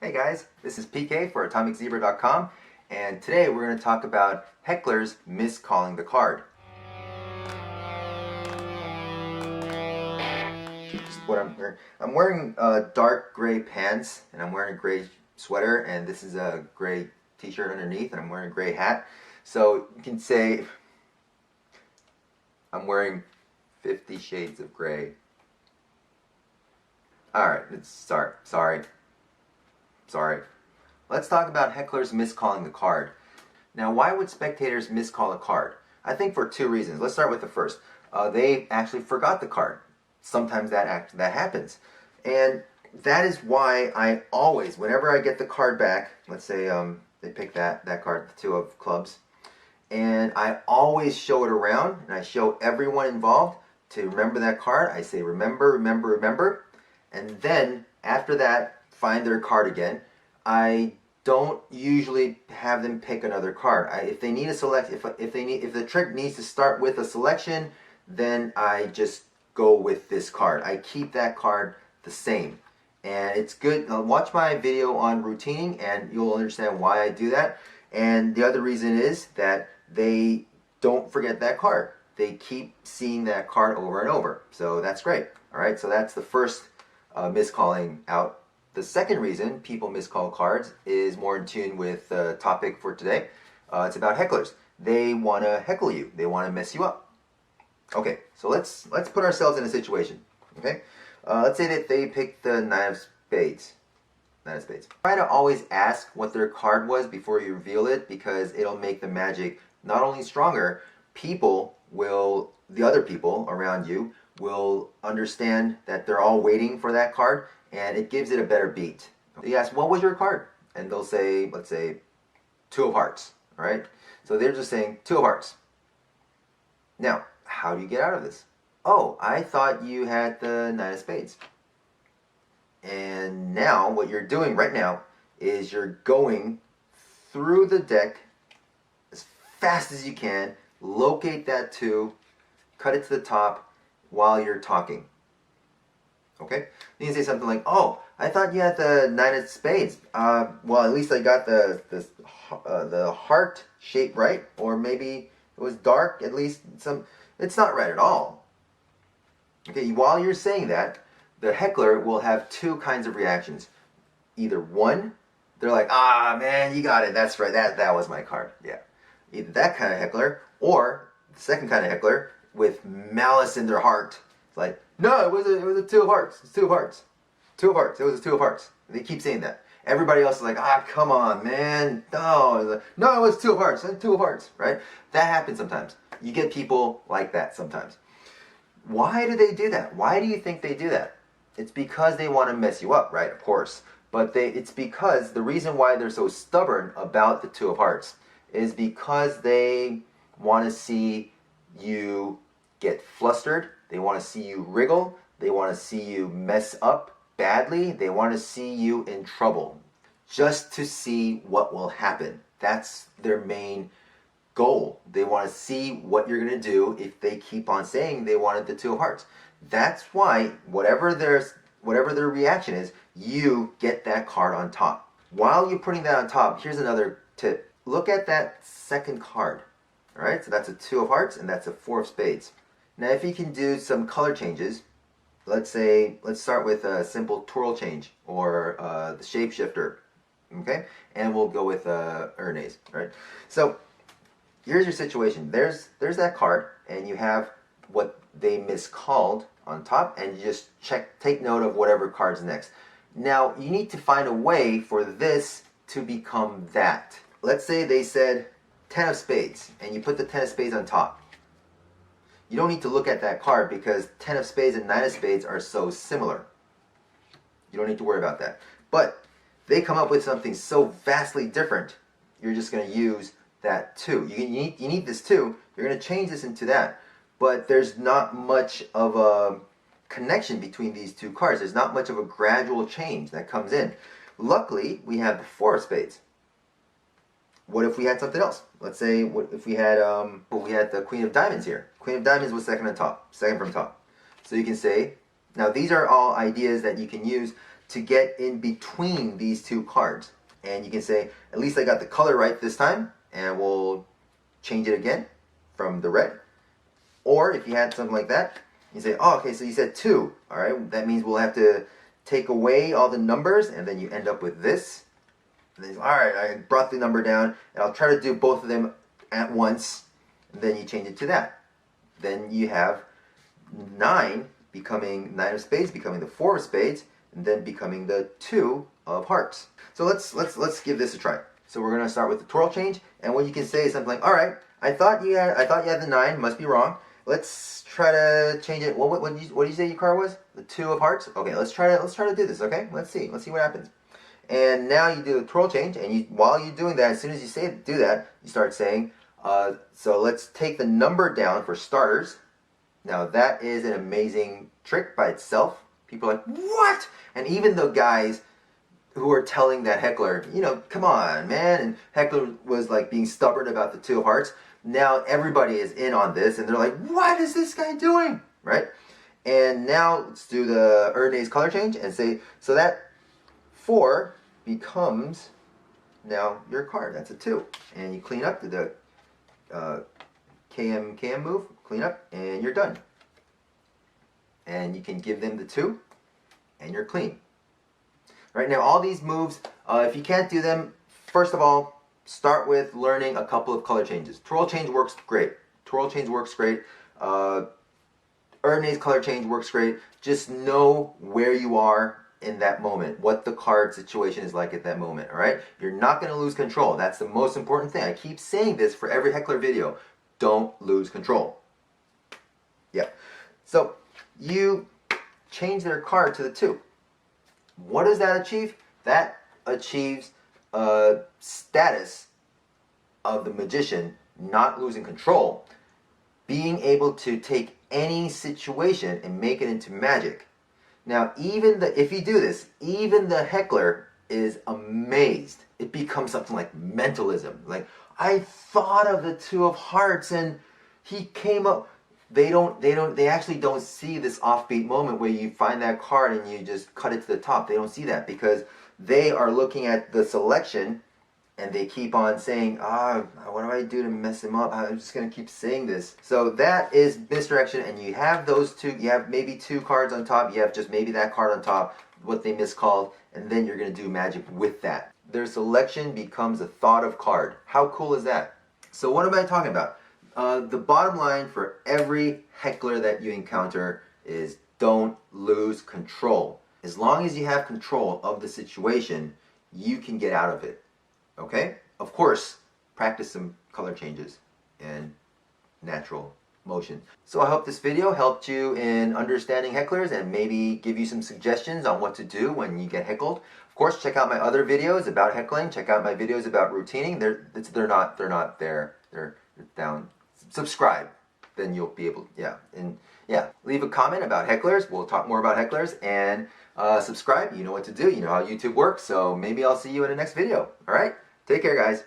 Hey guys, this is PK for AtomicZebra.com, and today we're going to talk about hecklers miscalling the card. Just what I'm wearing dark gray pants, and I'm wearing a gray sweater, and this is a gray t-shirt underneath, and I'm wearing a gray hat. So you can say I'm wearing 50 shades of gray. Alright, sorry. Let's talk about hecklers miscalling the card. Now, why would spectators miscall a card? I think for two reasons. Let's start with the first. They actually forgot the card. Sometimes that happens. And that is why I always, whenever I get the card back, let's say they pick that card, the two of clubs, and I always show it around, and I show everyone involved to remember that card. I say, remember, remember, remember. And then, after that, find their card again. I don't usually have them pick another card. If they need a select, if the trick needs to start with a selection, then I just go with this card. I keep that card the same, and it's good. Watch my video on routining, and you'll understand why I do that. And the other reason is that they don't forget that card. They keep seeing that card over and over. So that's great. All right. So that's the first miscalling out. The second reason people miscall cards is more in tune with the topic for today. It's about hecklers. They want to heckle you. They want to mess you up. Okay, so let's put ourselves in a situation. Okay, let's say that they picked the nine of spades. Try to always ask what their card was before you reveal it, because it'll make the magic not only stronger. The other people around you will understand that they're all waiting for that card, and it gives it a better beat. You ask, what was your card? And they'll say, let's say, two of hearts, all right? So they're just saying, two of hearts. Now, how do you get out of this? Oh, I thought you had the nine of spades. And now, what you're doing right now is you're going through the deck as fast as you can, locate that two, cut it to the top while you're talking. Okay? You can say something like, oh, I thought you had the nine of spades. Well, at least I got the heart shape right, or maybe it was dark, at least it's not right at all. Okay, while you're saying that, the heckler will have two kinds of reactions. Either one, they're like, ah, man, you got it, that's right, that was my card, yeah. Either that kind of heckler, or the second kind of heckler with malice in their heart. It's like, no, it was a two of hearts. It's two of hearts. Two of hearts. It was a two of hearts. And they keep saying that. Everybody else is like, ah, come on, man. No, no, it was two of hearts. Two of hearts, right? That happens sometimes. You get people like that sometimes. Why do they do that? Why do you think they do that? It's because they want to mess you up, right? Of course. But it's because the reason why they're so stubborn about the two of hearts is because they want to see you get flustered. They want to see you wriggle. They want to see you mess up badly. They want to see you in trouble, just to see what will happen. That's their main goal. They want to see what you're going to do if they keep on saying they wanted the two of hearts. That's why whatever their reaction is, you get that card on top. While you're putting that on top, here's another tip. Look at that second card. All right, so that's a two of hearts, and that's a four of spades. Now, if you can do some color changes, let's start with a simple twirl change, or the shapeshifter, okay? And we'll go with Ernest, right? So here's your situation. There's that card, and you have what they miscalled on top, and you just take note of whatever card's next. Now, you need to find a way for this to become that. Let's say they said 10 of spades, and you put the 10 of spades on top. You don't need to look at that card because 10 of spades and 9 of spades are so similar. You don't need to worry about that. But they come up with something so vastly different, you're just going to use that 2. You need this 2. You're going to change this into that. But there's not much of a connection between these two cards. There's not much of a gradual change that comes in. Luckily, we have the 4 of spades. What if we had something else? Let's say, what if we had the Queen of Diamonds here. Queen of Diamonds was second on top, second from top. So you can say Now these are all ideas that you can use to get in between these two cards. And you can say, at least I got the color right this time, and we'll change it again from the red. Or if you had something like that, you say, oh, okay, so you said 2. All right, that means we'll have to take away all the numbers, and then you end up with this. And then, all right, I brought the number down, and I'll try to do both of them at once. And then you change it to that. Then you have 9 becoming 9 of spades, becoming the 4 of spades, and then becoming the 2 of hearts. So let's give this a try. So we're going to start with the twirl change, and what you can say is something like, all right, I thought you had the 9, must be wrong. Let's try to change it. What did you say your card was? The 2 of hearts. Okay, let's try to do this. Okay, let's see what happens. And now you do the twirl change, and while you're doing that, as soon as you do that, you start saying, so let's take the number down for starters. Now that is an amazing trick by itself. People are like, what? And even the guys who are telling that heckler, come on, man. And heckler was like being stubborn about the 2 of hearts. Now everybody is in on this, and they're like, what is this guy doing? Right? And now let's do the Erdnase color change and say, so that 4 becomes now your card. That's a 2. And you clean up, do the KM move, clean up, and you're done. And you can give them the 2, and you're clean. Right now, all these moves, if you can't do them, first of all, start with learning a couple of color changes. Twirl change works great. Erdnase color change works great. Just know where you are in that moment, what the card situation is like at that moment, all right? You're not going to lose control. That's the most important thing. I keep saying this for every heckler video. Don't lose control. Yeah. So you change their card to the 2. What does that achieve? That achieves a status of the magician not losing control, being able to take any situation and make it into magic. Now, if you do this, even the heckler is amazed. It becomes something like mentalism. Like, I thought of the 2 of hearts, and he came up. They actually don't see this offbeat moment where you find that card and you just cut it to the top. They don't see that because they are looking at the selection, and they keep on saying, what do I do to mess him up? I'm just going to keep saying this. So that is misdirection, and you have those 2, you have maybe 2 cards on top, you have just maybe that card on top, what they miscalled, and then you're going to do magic with that. Their selection becomes a thought of card. How cool is that? So what am I talking about? The bottom line for every heckler that you encounter is don't lose control. As long as you have control of the situation, you can get out of it. Okay? Of course, practice some color changes and natural motion. So I hope this video helped you in understanding hecklers and maybe give you some suggestions on what to do when you get heckled. Of course, check out my other videos about heckling. Check out my videos about routining. They're not there. They're down. Subscribe. Then you'll be able, leave a comment about hecklers. We'll talk more about hecklers. And subscribe. You know what to do. You know how YouTube works. So maybe I'll see you in the next video. All right? Take care, guys.